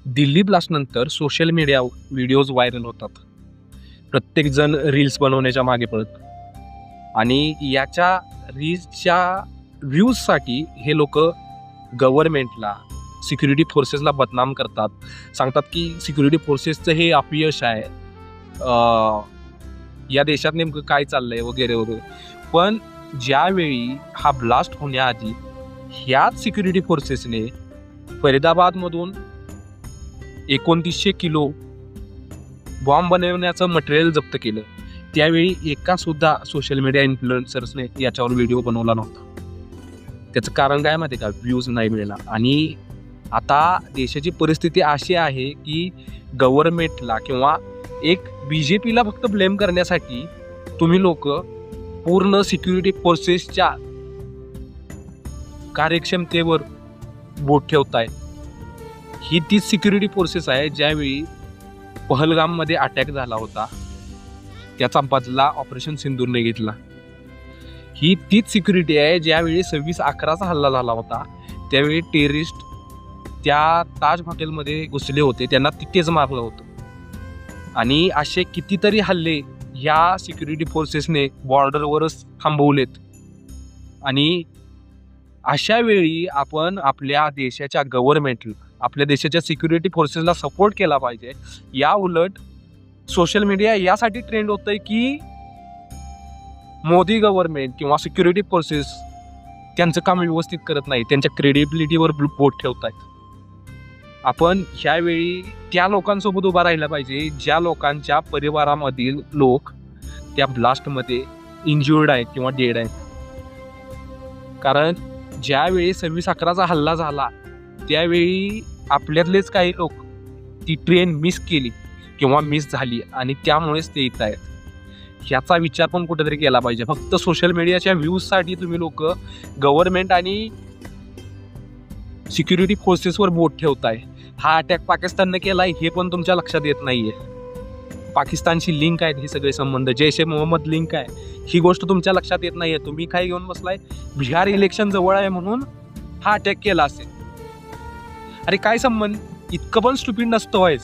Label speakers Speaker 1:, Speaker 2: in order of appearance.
Speaker 1: दिल्ली ब्लास्टनंतर social media videos viral होतात. प्रत्येकजण रील्स बनवण्याच्या मागे पळत आणि याच्या रील्सच्या व्ह्यूजसाठी हे लोक गव्हर्नमेंटला, सिक्युरिटी फोर्सेसला बदनाम करतात. सांगतात की सिक्युरिटी फोर्सेसचं हे अपयश आहे, या देशात नेमकं काय चाललंय वगैरे वगैरे. पण ज्यावेळी हा ब्लास्ट होण्याआधी ह्याच सिक्युरिटी फोर्सेसने फरीदाबादमधून 2900 किलो बॉम्ब बनवण्याचं मटेरियल जप्त केलं, त्यावेळी एका सुद्धा सोशल मीडिया इन्फ्लुएन्सर्सने याच्यावर व्हिडिओ बनवला नव्हता. त्याचं कारण काय माहिती का? व्ह्यूज नाही मिळाला. आणि आता देशाची परिस्थिती अशी आहे की गव्हर्नमेंटला किंवा एक BJPला फक्त ब्लेम करण्यासाठी तुम्ही लोक पूर्ण सिक्युरिटी फोर्सेसच्या कार्यक्षमतेवर बोट ठेवताय. ही तीच सिक्युरिटी फोर्सेस आहे ज्यावेळी पहलगाममध्ये अटॅक झाला होता, त्याचा बदला ऑपरेशन सिंदूरने घेतला. ही तीच सिक्युरिटी आहे ज्यावेळी 26/11चा हल्ला झाला होता, त्यावेळी टेररिस्ट त्या ताज हॉटेलमध्ये घुसले होते, त्यांना तिथेच मारलं होतं. आणि असे कितीतरी हल्ले ह्या सिक्युरिटी फोर्सेसने बॉर्डरवरच थांबवलेत. आणि अशा वेळी आपण आपल्या देशाच्या गव्हर्नमेंटला, आपल्या देशाच्या सिक्युरिटी फोर्सेसला सपोर्ट केला पाहिजे. या उलट सोशल मीडिया यासाठी ट्रेंड होतंय की मोदी गव्हर्नमेंट किंवा सिक्युरिटी फोर्सेस त्यांचं काम व्यवस्थित करत नाही, त्यांच्या क्रेडिबिलिटीवर बोट ठेवतायत. आपण ह्यावेळी त्या लोकांसोबत उभा राहिला पाहिजे ज्या लोकांच्या परिवारामधील लोक त्या ब्लास्टमध्ये इंज्युर्ड आहेत किंवा डेड आहेत. कारण ज्यावेळी 26/11चा हल्ला झाला त्यावेळी आपल्यातलेच काही लोक ती ट्रेन मिस केली किंवा मिस झाली आणि त्यामुळेच ते येत आहेत. ह्याचा विचार पण कुठेतरी केला पाहिजे. फक्त सोशल मीडियाच्या व्ह्यूजसाठी तुम्ही लोक गव्हर्नमेंट आणि सिक्युरिटी फोर्सेसवर बोट ठेवताय. हा अटॅक पाकिस्तानने केलाय हे पण तुमच्या लक्षात येत नाहीये. पाकिस्तानशी लिंक आहेत हे सगळे संबंध, जैश ए मोहम्मद लिंक आहे, ही गोष्ट तुमच्या लक्षात येत नाहीये. तुम्ही काय घेऊन बसलाय? बिहार इलेक्शन जवळ आहे म्हणून हा अटॅक केला असेल. अरे काय संबंध? इतकं पण स्टुपिड नसतं व्हायचं.